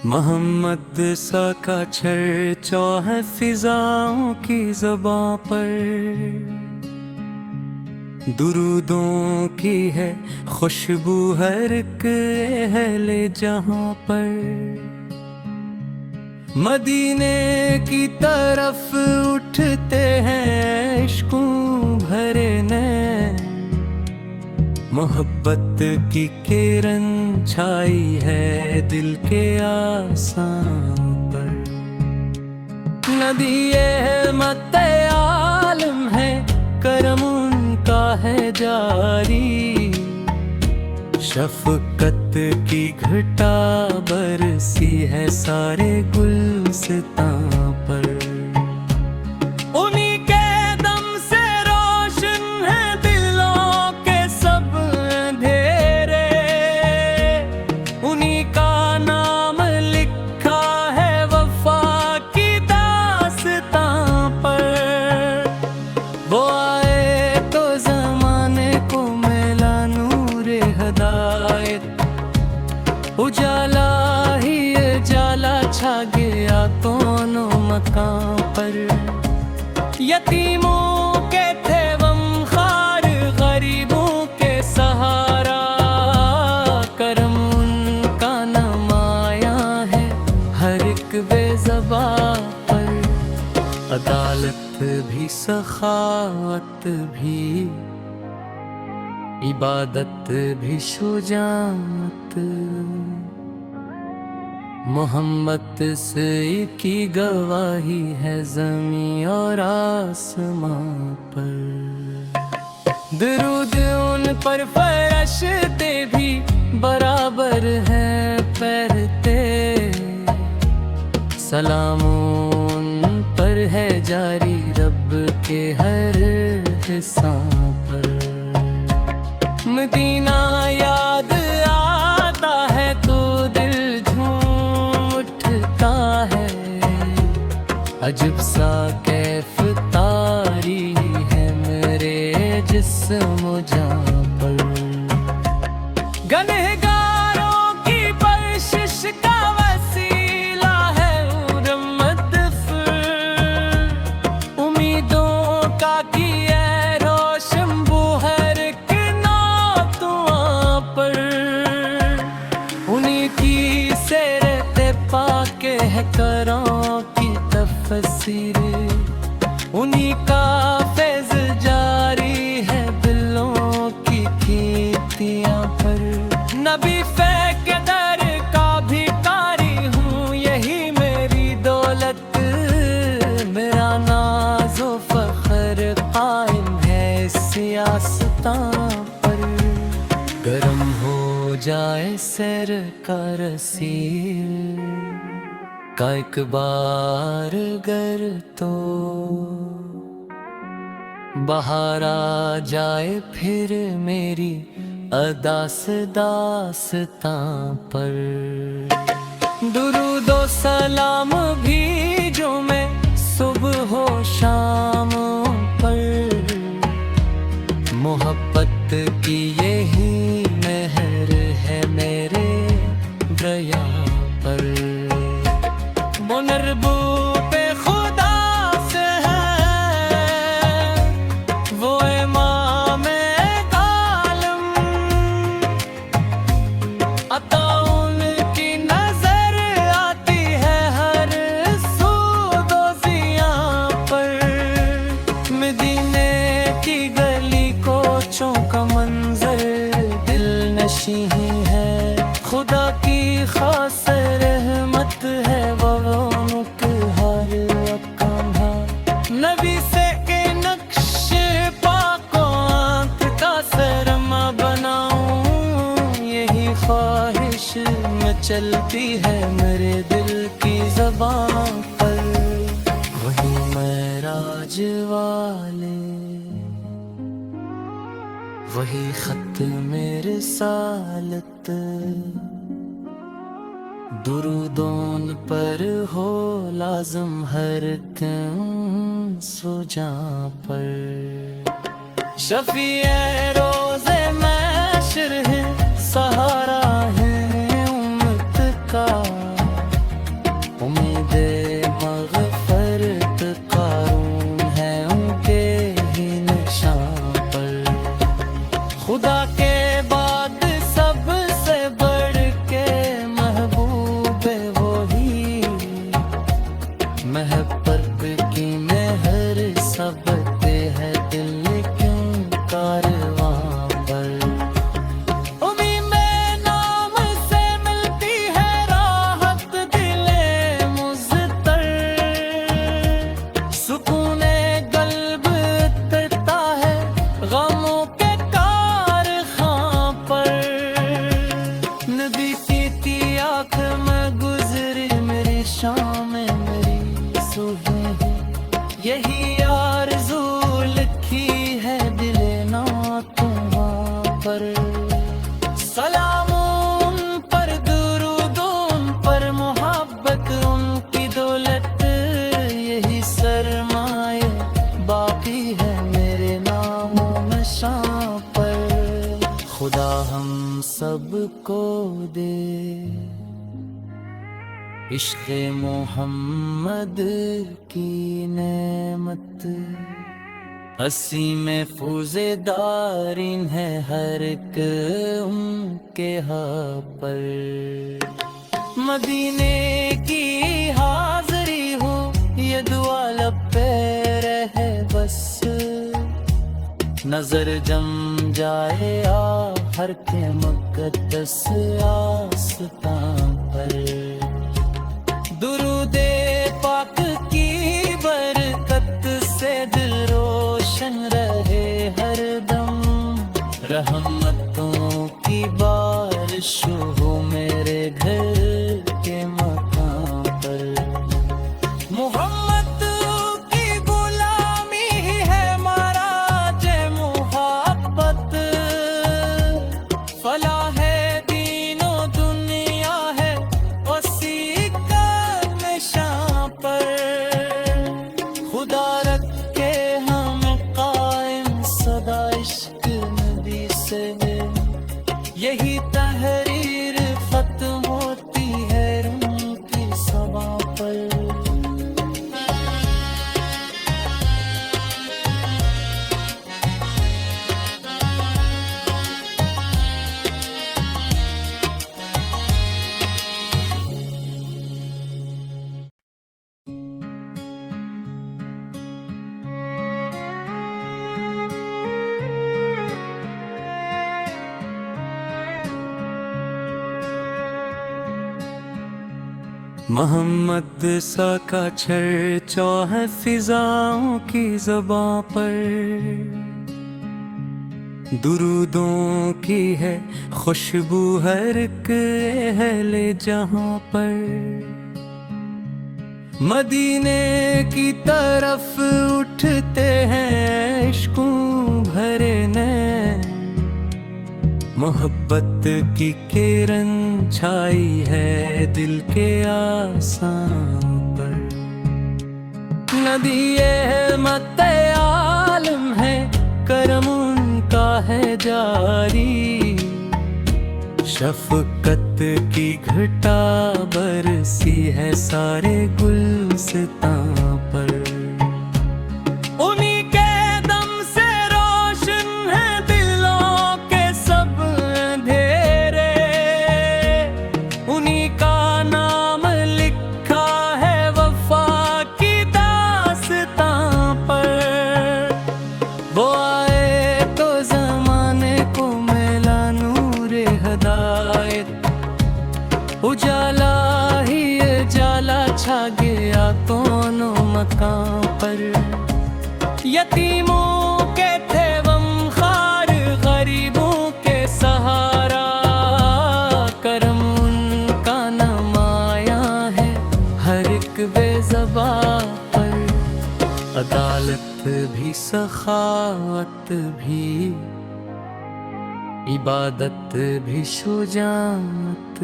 मोहम्मद सा का चर्चा है फिजाओं की ज़बां पर, दुरूदों की है खुशबू हर एक अहले जहां पर। मदीने की तरफ उठते हैं इश्कों भरे नैन, मोहब्बत की किरण छाई है दिल के आसान पर। नदी मत आलम है, करम उनका है जारी, शफकत की घटा बरसी है सारे गुलसितां पर। उन्हीं के दम से रोशन है दिलों के सब अंधेरे, उन्हीं का नाम लिखा है वफा की दास्तां पर। वो आए तो ज़माने को मिला नूरे हदायत, उजाला ही उजाला छा गया दोनों मकान पर। यतीमों के थे गमखार, गरीबों के सहारा, करम उनका नमाया है हर एक बेज़बा पर। अदालत भी सखावत भी, इबादत भी शुजाअत, मोहम्मद से की गवाही है ज़मीं और आसमां पर। दुरूद उन पर फरिश्ते भी बराबर हैं पढ़ते, सलाम उन पर है जारी रब के हर हिस्सा पर। मदीना याद आता है तो दिल झूम उठता है, अजब सा कैफ तारी है मेरे जिस्म जां पर। गनहगारों की बख्शिश का वसीला है मदफ़र, उम्मीदों का किया रोशन वो हर एक नातुआं पर। उन्हीं की सेरते पाके है करों की तफसीर, उन्हीं का फैज़ जारी है दिलों की खितियां पर। नबी के दर का भिखारी हूँ, यही मेरी दौलत, मेरा नाज़ो फ़ख्र कायम है सियासतां पर। गरम हो जाए सर का रसील का एक बार गर तो, बहार आ जाए फिर मेरी अदास दास्तां पर। दुरूदो सलाम भी जो मैं सुबह हो शाम पर, मोहब्बत की यही मेहर है मेरे दया पर। मुनरबू पे खुदा से है वो इमाम आलम, अता उनकी नजर आती है हर सूदोज़ियां पर। मदीने की गली कोचों का मंजर दिल नशी है, खुदा की खास रहमत है वो हर अकांधा। नबी से के नक्श पाको आंख का सरमा बनाऊं, यही ख्वाहिश में चलती है मेरे दिल की ज़बान पर। वही मेराज वाले, वही खत मेरे सालत, दुरूदों पर हो लाज़म हर सुजां पर। शफ़ीए रोज़े महशर है, सहारा है उम्मत का, महब्बत की मेहर सबते है दिल क्यों कारवां पर। उम्मीद में नाम से मिलती है राहत दिले मुज़तर, सुकूने कल्ब उतरता है गमों के कारखां पर। नबी की आँख में गुजरी मेरी शाम मेरी सुबह, यही आरज़ू लिखी है दिले नातों पर। सलाम उन पर, दुरूद उन पर, मोहब्बत उनकी दौलत, यही सरमाए बाकी है मेरे नामों में शाम पर। खुदा हम सबको दे इश्क़ मोहम्मद की नेमत, हसी में फूज़े दारिन है हर एक उनके हाँ पर। मदीने की हाज़री हो ये दुआ लब पे रहे बस, नजर जम जाए हर के मुक़द्दस आस्तां पर। दुरूदे पाक की बरकत से दिल रोशन रहे हर दम, रहमतों की बारिश हो मेरे घर के मकान पर। मोहम्मद की गुलामी है मारा जे मोहब्बत, फलाह है दीनो दुनिया है उसी का निशान पर। खुदा रखे हमें कायम सदा इश्क नबी से, यही तहरीर खत्म होती है उनकी सभा पर। मोहम्मद सा का चर्चा है फिजाओं की ज़बां पर, दुरूदों की है खुशबू हर एक अहले जहां पर। मदीने की तरफ उठते हैं इश्कों भरे नैन, मोहब्बत की किरण छाई है दिल के आसान पर। नदी रहमत आलम है करम उनका है जारी, शफ़क़त की घटा बरसी है सारे गुलसितां पर। उन्हीं के दम से रोशन है दिलों के सब अंधेरे, उन्हीं का नाम लिखा है वफा की दास्तां पर। वो आए तो ज़माने को मिला नूरे हदायत, उजाला ही उजाला छा गया दोनों मकान पर। यतीमों के थे गमखार, गरीबों के सहारा, करम उनका नमाया है हर एक बेज़बा पर। अदालत भी सखावत भी इबादत भी शुजाअत,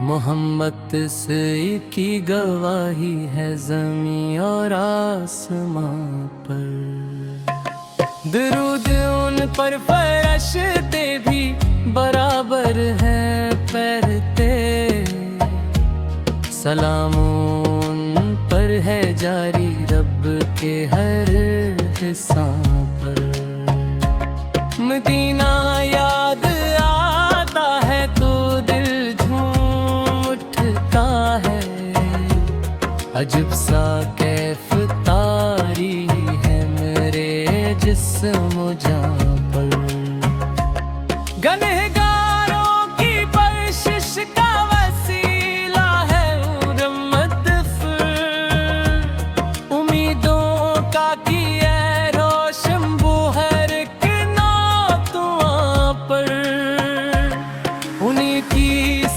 मोहम्मद से की गवाही है ज़मीं और आसमां पर। दुरूद उन पर फरिश्ते भी बराबर हैं पैरते, सलाम उन पर है जारी रब के हर हिस्सा पर। मदीना याद आता है तो दिल झूम उठता है, अजब सा कैफ तारी है मेरे जिस्म जां पर। गनहगारों की बख्शिश का वसीला है उम्मत उम्मीदों का किए रोशन बुहर के नातुआं पर। उन्हीं की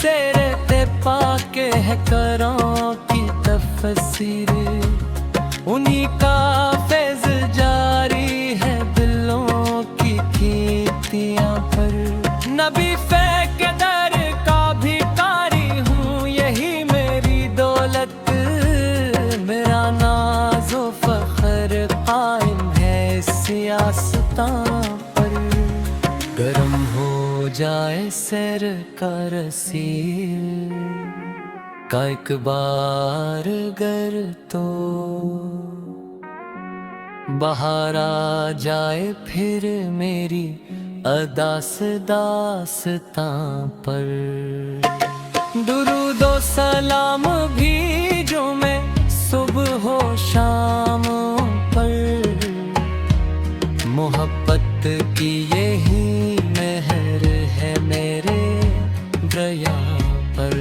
सेरते पाके है करों की तफसीर, उन्हीं का फैज़ जारी है दिलों की खितियां पर। नबी के दर का भिखारी हूँ, यही मेरी दौलत, मेरा नाज़ो फ़ख्र कायम है सियासतां पर। गरम हो जाए सर का रसील का एक बार गर तो, बाहर आ जाए फिर मेरी अदास दास्तां पर। दुरूदो सलाम भी जो मैं सुबह हो शाम पर, मोहब्बत की यही मेहर है मेरे दया पर।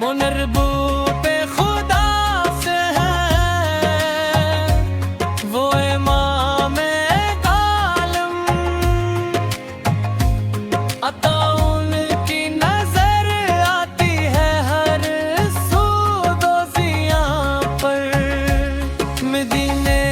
मुनरबू पे खुदा से है वो इमाम आलम, अता उनकी नजर आती है हर सूदो ज़ियां पर। मदीने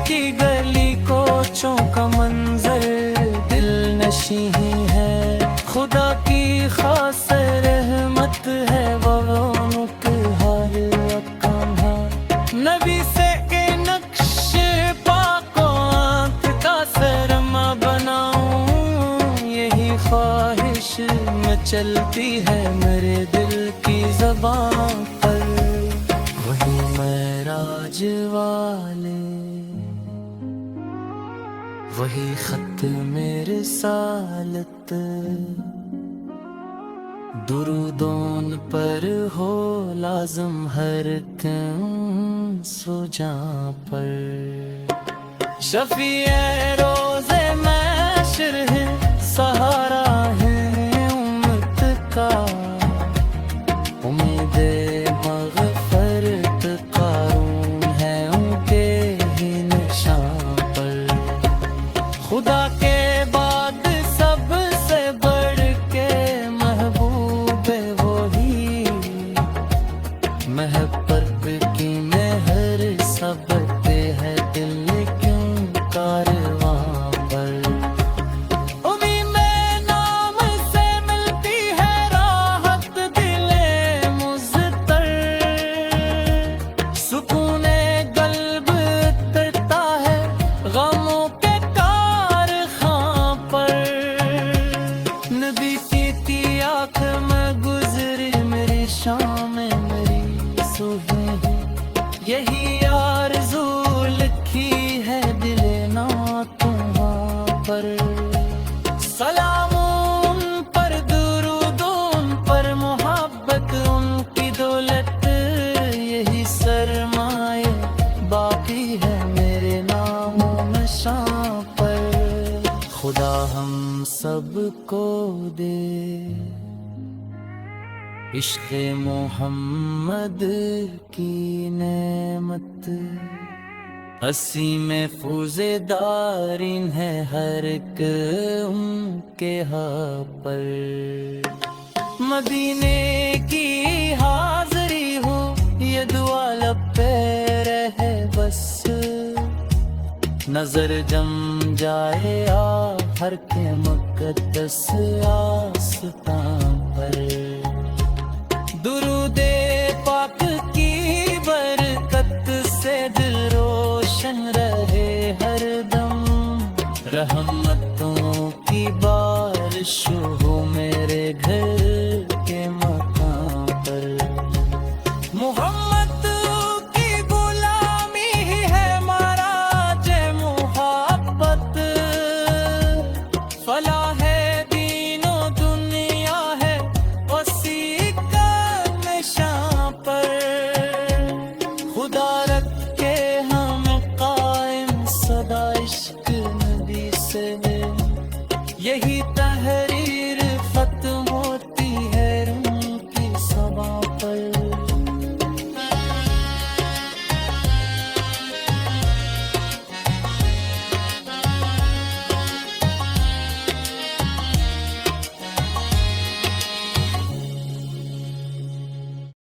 की गली कोचों का मंजर दिल नशी है, खुदा की खास रहमत है वो हर अकांहा। नबी से के नक्श पाको आंख का सरमा बनाऊं, यही ख्वाहिश में चलती है मेरे दिल की ज़बान पर। वही मेराज वाले वही खत मेरे सालत, दुरूदों पर हो लाज़म हर सो जां पर। शफ़ीए रोज़े महशर है, सहारा है उम्मत का, उम्मीदे मग़फ़रत क़ारून है उनके ही निशान पर। खुदा के बाद सबसे बढ़ के महबूब वही, महब्बत की मेहर सबते है दिल क्यों कारवां पर। उम्मीद में नाम से मिलती है राहत दिले मुज़तर, सुकूने क़ल्ब उतरता है गमों के कारखां पर। नबी की आँख में गुजरी मेरी शाम मेरी सुबह, यही आरज़ू लिखी है दिले नातुआं पर। सलाम उन पर, दुरूद उन पर, मोहब्बत उनकी दौलत, यही सरमाए बाकी है मेरे नामों निशां पर। खुदा हम सबको दे इश्क़ मोहम्मद की नेमत, हसी में फूज़ेदारिन है हर एक उनके हाँ पर। मदीने की हाज़री हो ये दुआ लब पे रहे बस, नजर जम जाए हर के मुक़द्दस आस्तां पर।